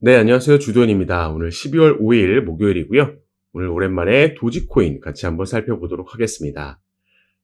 네, 안녕하세요. 주도현입니다. 오늘 12월 5일 목요일이고요. 오늘 오랜만에 도지코인 같이 한번 살펴보도록 하겠습니다.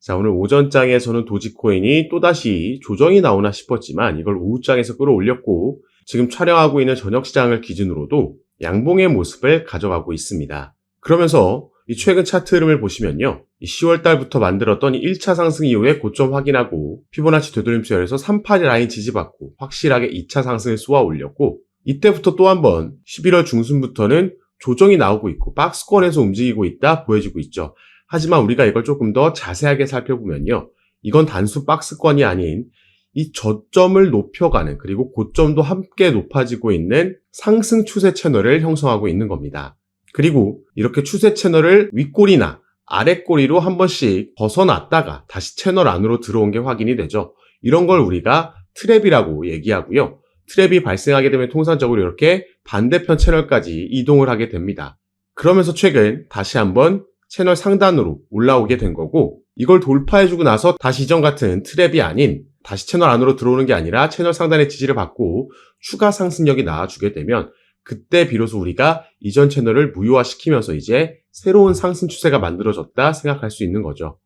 자, 오늘 오전장에서는 도지코인이 또다시 조정이 나오나 싶었지만 이걸 오후장에서 끌어올렸고 지금 촬영하고 있는 저녁 시장을 기준으로도 양봉의 모습을 가져가고 있습니다. 그러면서 이 최근 차트 흐름을 보시면요. 이 10월 달부터 만들었던 1차 상승 이후에 고점 확인하고 피보나치 되돌림수열에서 38일 라인 지지받고 확실하게 2차 상승을 쏘아 올렸고 이때부터 또 한 번 11월 중순부터는 조정이 나오고 있고 박스권에서 움직이고 있다 보여지고 있죠. 하지만 우리가 이걸 조금 더 자세하게 살펴보면요. 이건 단수 박스권이 아닌 이 저점을 높여가는 그리고 고점도 함께 높아지고 있는 상승 추세 채널을 형성하고 있는 겁니다. 그리고 이렇게 추세 채널을 윗꼬리나 아랫꼬리로 한 번씩 벗어났다가 다시 채널 안으로 들어온 게 확인이 되죠. 이런 걸 우리가 트랩이라고 얘기하고요. 트랩이 발생하게 되면 통상적으로 이렇게 반대편 채널까지 이동을 하게 됩니다. 그러면서 최근 다시 한번 채널 상단으로 올라오게 된 거고 이걸 돌파해주고 나서 다시 이전 같은 트랩이 아닌 다시 채널 안으로 들어오는 게 아니라 채널 상단의 지지를 받고 추가 상승력이 나와주게 되면 그때 비로소 우리가 이전 채널을 무효화시키면서 이제 새로운 상승 추세가 만들어졌다 생각할 수 있는 거죠.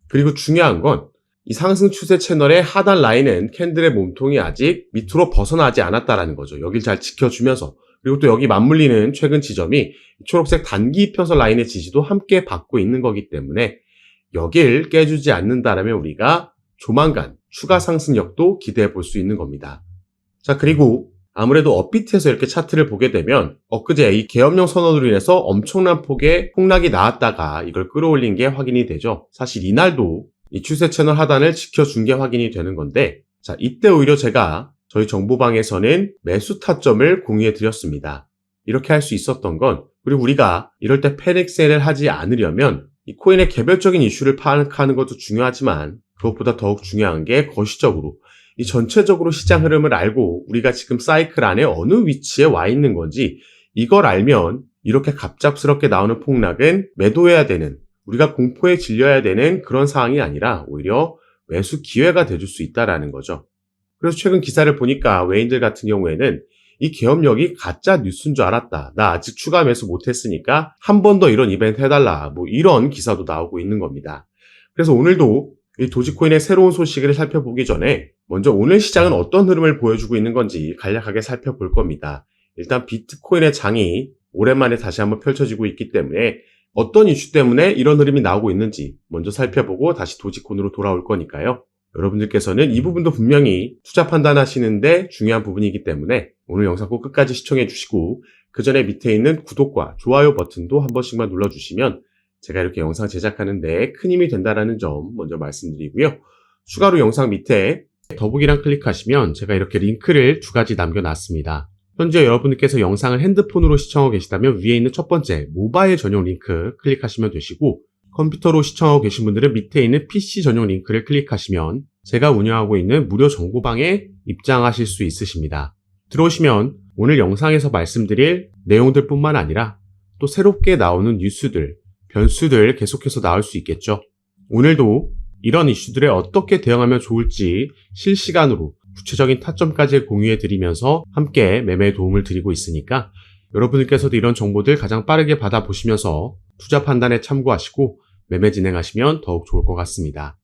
그리고 중요한 건 이 상승 추세 채널의 하단 라인은 캔들의 몸통이 아직 밑으로 벗어나지 않았다라는 거죠. 여길 잘 지켜주면서 그리고 또 여기 맞물리는 최근 지점이 초록색 단기 이평선 라인의 지지도 함께 받고 있는 거기 때문에 여길 깨주지 않는다라면 우리가 조만간 추가 상승력도 기대해 볼 수 있는 겁니다. 자, 그리고 아무래도 업비트에서 이렇게 차트를 보게 되면 엊그제 이 계엄령 선언으로 인해서 엄청난 폭의 폭락이 나왔다가 이걸 끌어올린 게 확인이 되죠. 사실 이날도 이 추세 채널 하단을 지켜준 게 확인이 되는 건데 자, 이때 오히려 제가 저희 정보방에서는 매수 타점을 공유해 드렸습니다. 이렇게 할 수 있었던 건 그리고 우리가 이럴 때 패닉 셀을 하지 않으려면 이 코인의 개별적인 이슈를 파악하는 것도 중요하지만 그것보다 더욱 중요한 게 거시적으로 이 전체적으로 시장 흐름을 알고 우리가 지금 사이클 안에 어느 위치에 와 있는 건지 이걸 알면 이렇게 갑작스럽게 나오는 폭락은 매도해야 되는 우리가 공포에 질려야 되는 그런 상황이 아니라 오히려 매수 기회가 돼줄 수 있다라는 거죠. 그래서 최근 기사를 보니까 외인들 같은 경우에는 이 계엄령이 가짜 뉴스인 줄 알았다. 나 아직 추가 매수 못했으니까 한 번 더 이런 이벤트 해달라. 뭐 이런 기사도 나오고 있는 겁니다. 그래서 오늘도 이 도지코인의 새로운 소식을 살펴보기 전에 먼저 오늘 시장은 어떤 흐름을 보여주고 있는 건지 간략하게 살펴볼 겁니다. 일단 비트코인의 장이 오랜만에 다시 한번 펼쳐지고 있기 때문에 어떤 이슈 때문에 이런 흐름이 나오고 있는지 먼저 살펴보고 다시 도지코인으로 돌아올 거니까요. 여러분들께서는 이 부분도 분명히 투자 판단하시는데 중요한 부분이기 때문에 오늘 영상 꼭 끝까지 시청해 주시고 그 전에 밑에 있는 구독과 좋아요 버튼도 한 번씩만 눌러주시면 제가 이렇게 영상 제작하는데 큰 힘이 된다는 점 먼저 말씀드리고요. 추가로 영상 밑에 더보기란 클릭하시면 제가 이렇게 링크를 두 가지 남겨놨습니다. 현재 여러분들께서 영상을 핸드폰으로 시청하고 계시다면 위에 있는 첫 번째 모바일 전용 링크 클릭하시면 되시고 컴퓨터로 시청하고 계신 분들은 밑에 있는 PC 전용 링크를 클릭하시면 제가 운영하고 있는 무료 정보방에 입장하실 수 있으십니다. 들어오시면 오늘 영상에서 말씀드릴 내용들 뿐만 아니라 또 새롭게 나오는 뉴스들, 변수들 계속해서 나올 수 있겠죠. 오늘도 이런 이슈들에 어떻게 대응하면 좋을지 실시간으로 구체적인 타점까지 공유해 드리면서 함께 매매에 도움을 드리고 있으니까 여러분들께서도 이런 정보들 가장 빠르게 받아보시면서 투자 판단에 참고하시고 매매 진행하시면 더욱 좋을 것 같습니다.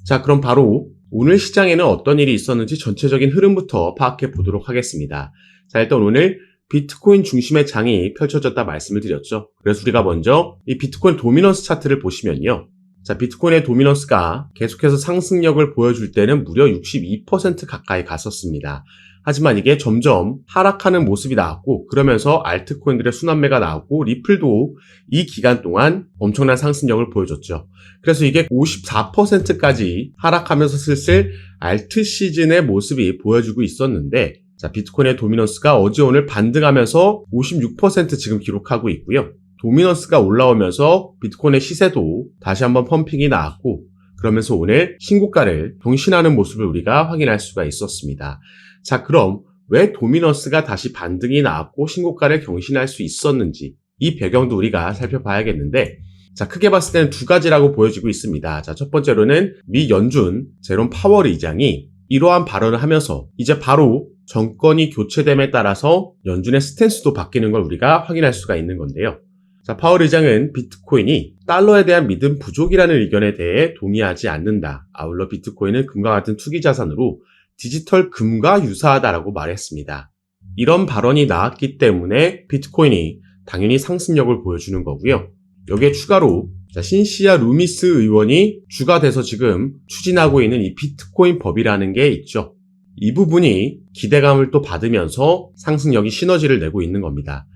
자, 그럼 바로 오늘 시장에는 어떤 일이 있었는지 전체적인 흐름부터 파악해 보도록 하겠습니다. 자, 일단 오늘 비트코인 중심의 장이 펼쳐졌다 말씀을 드렸죠. 그래서 우리가 먼저 이 비트코인 도미넌스 차트를 보시면요. 자, 비트코인의 도미넌스가 계속해서 상승력을 보여줄 때는 무려 62% 가까이 갔었습니다. 하지만 이게 점점 하락하는 모습이 나왔고 그러면서 알트코인들의 순환매가 나왔고 리플도 이 기간 동안 엄청난 상승력을 보여줬죠. 그래서 이게 54%까지 하락하면서 슬슬 알트 시즌의 모습이 보여주고 있었는데 자, 비트코인의 도미넌스가 어제 오늘 반등하면서 56% 지금 기록하고 있고요. 도미넌스가 올라오면서 비트코인의 시세도 다시 한번 펌핑이 나왔고 그러면서 오늘 신고가를 경신하는 모습을 우리가 확인할 수가 있었습니다. 자, 그럼 왜 도미넌스가 다시 반등이 나왔고 신고가를 경신할 수 있었는지 이 배경도 우리가 살펴봐야겠는데 자, 크게 봤을 때는 두 가지라고 보여지고 있습니다. 자, 첫 번째로는 미 연준 제롬 파월 의장이 이러한 발언을 하면서 이제 바로 정권이 교체됨에 따라서 연준의 스탠스도 바뀌는 걸 우리가 확인할 수가 있는 건데요. 자, 파월 의장은 비트코인이 달러에 대한 믿음 부족이라는 의견에 대해 동의하지 않는다. 아울러 비트코인은 금과 같은 투기 자산으로 디지털 금과 유사하다라고 말했습니다. 이런 발언이 나왔기 때문에 비트코인이 당연히 상승력을 보여주는 거고요. 여기에 추가로 신시아 루미스 의원이 주가 돼서 지금 추진하고 있는 이 비트코인 법이라는 게 있죠. 이 부분이 기대감을 또 받으면서 상승력이 시너지를 내고 있는 겁니다.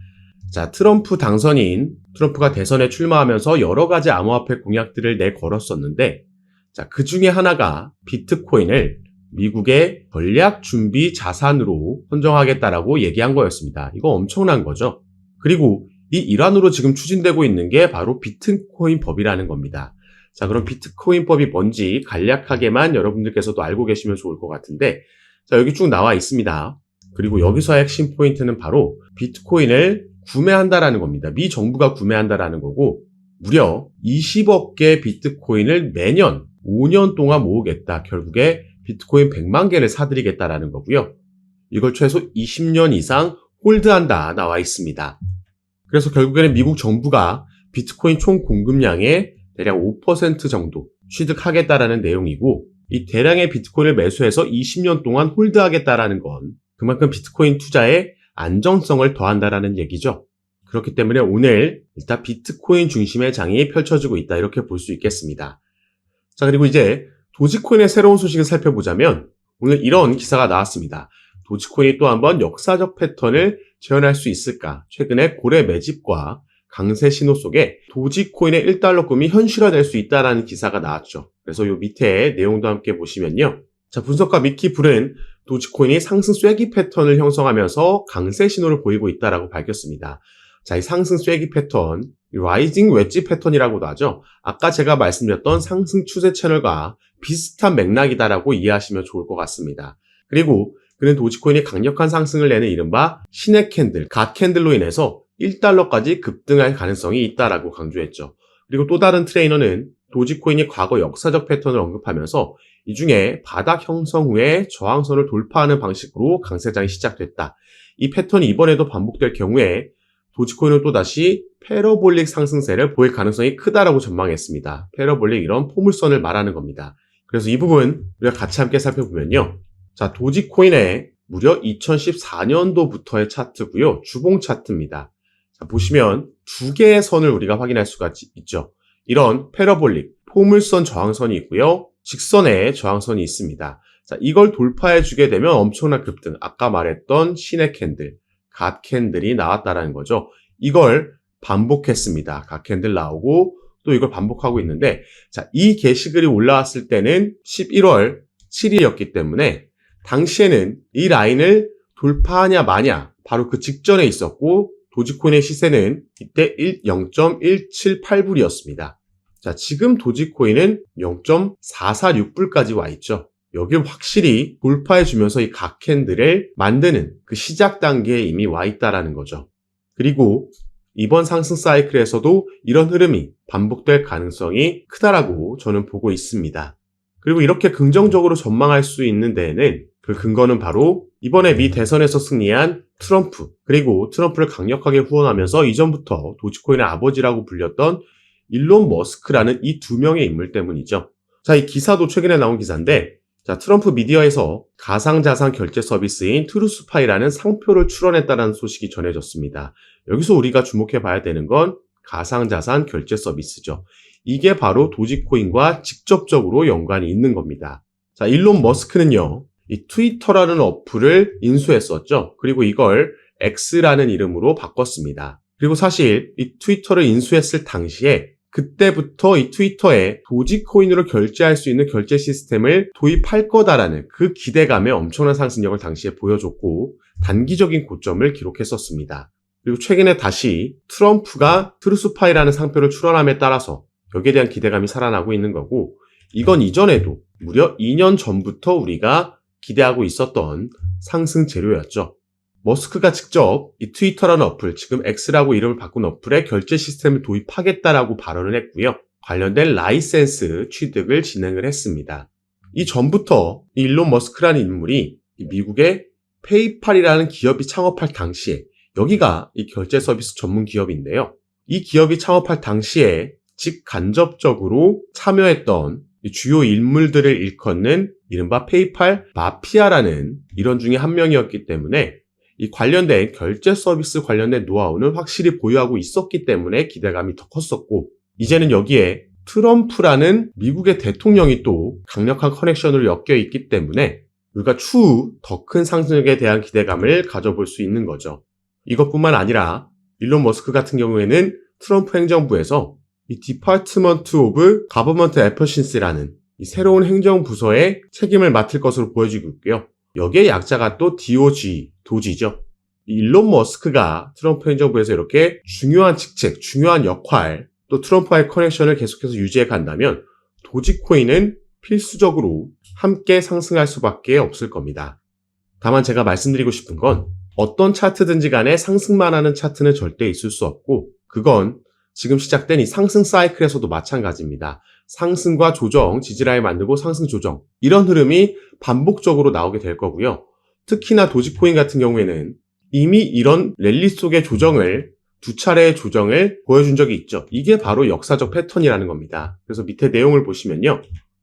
자, 트럼프가 대선에 출마하면서 여러 가지 암호화폐 공약들을 내걸었었는데, 자, 그 중에 하나가 비트코인을 미국의 전략 준비 자산으로 선정하겠다라고 얘기한 거였습니다. 이거 엄청난 거죠. 그리고 이 일환으로 지금 추진되고 있는 게 바로 비트코인 법이라는 겁니다. 자, 그럼 비트코인 법이 뭔지 간략하게만 여러분들께서도 알고 계시면 좋을 것 같은데, 자, 여기 쭉 나와 있습니다. 그리고 여기서의 핵심 포인트는 바로 비트코인을 구매한다라는 겁니다. 미 정부가 구매한다라는 거고, 무려 20억 개 비트코인을 매년 5년 동안 모으겠다. 결국에 비트코인 100만 개를 사들이겠다라는 거고요. 이걸 최소 20년 이상 홀드한다 나와 있습니다. 그래서 결국에는 미국 정부가 비트코인 총 공급량의 대략 5% 정도 취득하겠다라는 내용이고, 이 대량의 비트코인을 매수해서 20년 동안 홀드하겠다라는 건 그만큼 비트코인 투자에 안정성을 더한다라는 얘기죠. 그렇기 때문에 오늘 일단 비트코인 중심의 장이 펼쳐지고 있다 이렇게 볼 수 있겠습니다. 자, 그리고 이제 도지코인의 새로운 소식을 살펴보자면 오늘 이런 기사가 나왔습니다. 도지코인이 또 한번 역사적 패턴을 재현할 수 있을까? 최근에 고래 매집과 강세 신호 속에 도지코인의 1달러금이 현실화될 수 있다라는 기사가 나왔죠. 그래서 요 밑에 내용도 함께 보시면요. 자, 분석가 미키 불은 도지코인이 상승 쐐기 패턴을 형성하면서 강세 신호를 보이고 있다라고 밝혔습니다. 자, 이 상승 쐐기 패턴, 라이징 웨지 패턴이라고도 하죠. 아까 제가 말씀드렸던 상승 추세 채널과 비슷한 맥락이다라고 이해하시면 좋을 것 같습니다. 그리고 그는 도지코인이 강력한 상승을 내는 이른바 신의 캔들, 갓 캔들로 인해서 1달러까지 급등할 가능성이 있다라고 강조했죠. 그리고 또 다른 트레이너는 도지코인이 과거 역사적 패턴을 언급하면서 이 중에 바닥 형성 후에 저항선을 돌파하는 방식으로 강세장이 시작됐다. 이 패턴이 이번에도 반복될 경우에 도지코인은 또다시 패러볼릭 상승세를 보일 가능성이 크다라고 전망했습니다. 패러볼릭 이런 포물선을 말하는 겁니다. 그래서 이 부분 우리가 같이 함께 살펴보면요. 자, 도지코인의 무려 2014년도부터의 차트고요. 주봉 차트입니다. 자, 보시면 두 개의 선을 우리가 확인할 수가 있죠. 이런 패러볼릭, 포물선 저항선이 있고요. 직선의 저항선이 있습니다. 자, 이걸 돌파해 주게 되면 엄청난 급등, 아까 말했던 신의 캔들, 갓 캔들이 나왔다라는 거죠. 이걸 반복했습니다. 갓 캔들 나오고 또 이걸 반복하고 있는데, 자, 이 게시글이 올라왔을 때는 11월 7일이었기 때문에 당시에는 이 라인을 돌파하냐 마냐 바로 그 직전에 있었고, 도지코인의 시세는 이때 0.178불이었습니다. 자, 지금 도지코인은 0.446불까지 와 있죠. 여기 확실히 돌파해주면서 이 갓 캔들을 만드는 그 시작 단계에 이미 와 있다라는 거죠. 그리고 이번 상승 사이클에서도 이런 흐름이 반복될 가능성이 크다라고 저는 보고 있습니다. 그리고 이렇게 긍정적으로 전망할 수 있는 데에는 그 근거는 바로 이번에 미 대선에서 승리한 트럼프, 그리고 트럼프를 강력하게 후원하면서 이전부터 도지코인의 아버지라고 불렸던 일론 머스크라는 이 두 명의 인물 때문이죠. 자, 이 기사도 최근에 나온 기사인데, 자, 트럼프 미디어에서 가상자산 결제 서비스인 트루스파이라는 상표를 출원했다는 소식이 전해졌습니다. 여기서 우리가 주목해 봐야 되는 건 가상자산 결제 서비스죠. 이게 바로 도지코인과 직접적으로 연관이 있는 겁니다. 자, 일론 머스크는요, 이 트위터라는 어플을 인수했었죠. 그리고 이걸 X라는 이름으로 바꿨습니다. 그리고 사실 이 트위터를 인수했을 당시에 그때부터 이 트위터에 도지코인으로 결제할 수 있는 결제 시스템을 도입할 거다라는 그 기대감에 엄청난 상승력을 당시에 보여줬고 단기적인 고점을 기록했었습니다. 그리고 최근에 다시 트럼프가 트루스파이라는 상표를 출원함에 따라서 여기에 대한 기대감이 살아나고 있는 거고, 이건 이전에도 무려 2년 전부터 우리가 기대하고 있었던 상승 재료였죠. 머스크가 직접 이 트위터라는 어플, 지금 X라고 이름을 바꾼 어플에 결제 시스템을 도입하겠다라고 발언을 했고요. 관련된 라이센스 취득을 진행을 했습니다. 이 전부터 일론 머스크라는 인물이 미국의 페이팔이라는 기업이 창업할 당시에 여기가 이 결제 서비스 전문 기업인데요. 이 기업이 창업할 당시에 직간접적으로 참여했던 주요 인물들을 일컫는 이른바 페이팔 마피아라는 일원 중에 한 명이었기 때문에 이 관련된 결제 서비스 관련된 노하우는 확실히 보유하고 있었기 때문에 기대감이 더 컸었고, 이제는 여기에 트럼프라는 미국의 대통령이 또 강력한 커넥션으로 엮여 있기 때문에 우리가 추후 더 큰 상승에 대한 기대감을 가져볼 수 있는 거죠. 이것뿐만 아니라 일론 머스크 같은 경우에는 트럼프 행정부에서 이 Department of Government Efficiency라는 이 새로운 행정부서의 책임을 맡을 것으로 보여지고 있고요. 여기에 약자가 또 DOG, 도지죠. 일론 머스크가 트럼프 행정부에서 이렇게 중요한 직책, 중요한 역할, 또 트럼프와의 커넥션을 계속해서 유지해 간다면 도지코인은 필수적으로 함께 상승할 수밖에 없을 겁니다. 다만 제가 말씀드리고 싶은 건 어떤 차트든지 간에 상승만 하는 차트는 절대 있을 수 없고, 그건 지금 시작된 이 상승 사이클에서도 마찬가지입니다. 상승과 조정, 지지라인 만들고 상승 조정, 이런 흐름이 반복적으로 나오게 될 거고요. 특히나 도지코인 같은 경우에는 이미 이런 랠리 속의 조정을 두 차례의 조정을 보여준 적이 있죠. 이게 바로 역사적 패턴이라는 겁니다. 그래서 밑에 내용을 보시면요.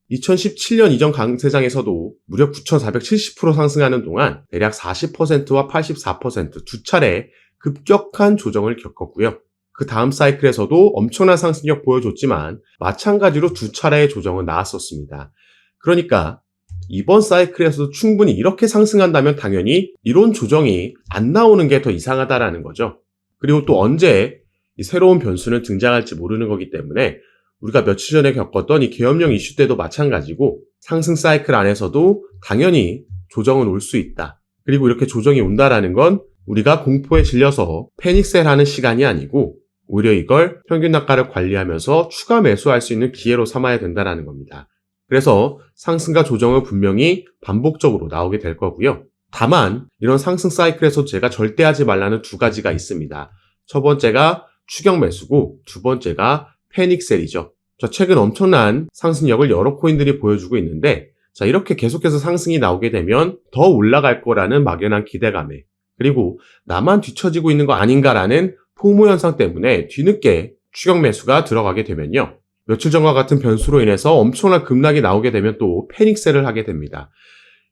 2017년 이전 강세장에서도 무려 9,470% 상승하는 동안 대략 40%와 84% 두 차례 급격한 조정을 겪었고요. 그 다음 사이클에서도 엄청난 상승력 보여줬지만 마찬가지로 두 차례의 조정은 나왔었습니다. 그러니까 이번 사이클에서도 충분히 이렇게 상승한다면 당연히 이런 조정이 안 나오는 게 더 이상하다라는 거죠. 그리고 또 언제 이 새로운 변수는 등장할지 모르는 거기 때문에 우리가 며칠 전에 겪었던 이 계엄령 이슈 때도 마찬가지고 상승 사이클 안에서도 당연히 조정은 올 수 있다. 그리고 이렇게 조정이 온다라는 건 우리가 공포에 질려서 패닉셀하는 시간이 아니고 오히려 이걸 평균 단가를 관리하면서 추가 매수할 수 있는 기회로 삼아야 된다는 겁니다. 그래서 상승과 조정은 분명히 반복적으로 나오게 될 거고요. 다만 이런 상승 사이클에서 제가 절대 하지 말라는 두 가지가 있습니다. 첫 번째가 추격 매수고 두 번째가 패닉셀이죠. 최근 엄청난 상승력을 여러 코인들이 보여주고 있는데, 이렇게 계속해서 상승이 나오게 되면 더 올라갈 거라는 막연한 기대감에, 그리고 나만 뒤처지고 있는 거 아닌가라는 포모 현상 때문에 뒤늦게 추격 매수가 들어가게 되면요. 며칠 전과 같은 변수로 인해서 엄청난 급락이 나오게 되면 또 패닉셀을 하게 됩니다.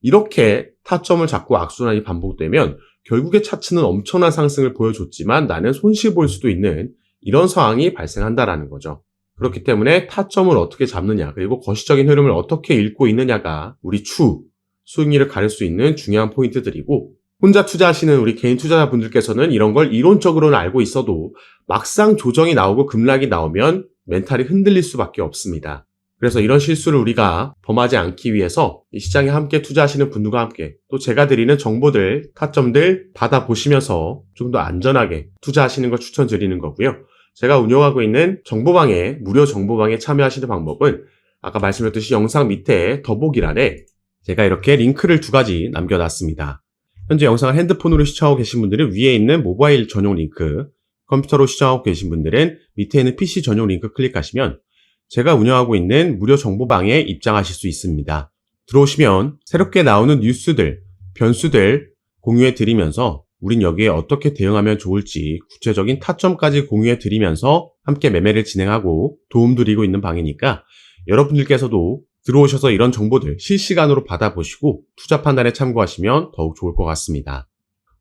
이렇게 타점을 잡고 악순환이 반복되면 결국에 차트는 엄청난 상승을 보여줬지만 나는 손실 볼 수도 있는 이런 상황이 발생한다라는 거죠. 그렇기 때문에 타점을 어떻게 잡느냐, 그리고 거시적인 흐름을 어떻게 읽고 있느냐가 우리 추후 수익률을 가릴 수 있는 중요한 포인트들이고, 혼자 투자하시는 우리 개인 투자자분들께서는 이런 걸 이론적으로는 알고 있어도 막상 조정이 나오고 급락이 나오면 멘탈이 흔들릴 수밖에 없습니다. 그래서 이런 실수를 우리가 범하지 않기 위해서 이 시장에 함께 투자하시는 분들과 함께 또 제가 드리는 정보들, 타점들 받아보시면서 좀 더 안전하게 투자하시는 걸 추천드리는 거고요. 제가 운영하고 있는 정보방에, 무료 정보방에 참여하시는 방법은 아까 말씀드렸듯이 영상 밑에 더보기란에 제가 이렇게 링크를 두 가지 남겨놨습니다. 현재 영상을 핸드폰으로 시청하고 계신 분들은 위에 있는 모바일 전용 링크, 컴퓨터로 시청하고 계신 분들은 밑에 있는 PC 전용 링크 클릭하시면 제가 운영하고 있는 무료 정보방에 입장하실 수 있습니다. 들어오시면 새롭게 나오는 뉴스들, 변수들 공유해 드리면서 우린 여기에 어떻게 대응하면 좋을지 구체적인 타점까지 공유해 드리면서 함께 매매를 진행하고 도움 드리고 있는 방이니까 여러분들께서도 들어오셔서 이런 정보들 실시간으로 받아보시고 투자 판단에 참고하시면 더욱 좋을 것 같습니다.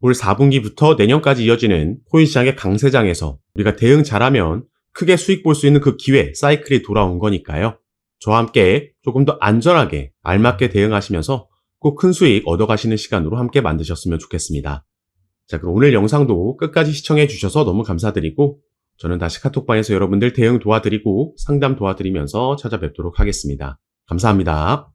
올 4분기부터 내년까지 이어지는 코인 시장의 강세장에서 우리가 대응 잘하면 크게 수익 볼 수 있는 그 기회, 사이클이 돌아온 거니까요. 저와 함께 조금 더 안전하게 알맞게 대응하시면서 꼭 큰 수익 얻어가시는 시간으로 함께 만드셨으면 좋겠습니다. 자, 그럼 오늘 영상도 끝까지 시청해 주셔서 너무 감사드리고 저는 다시 카톡방에서 여러분들 대응 도와드리고 상담 도와드리면서 찾아뵙도록 하겠습니다. 감사합니다.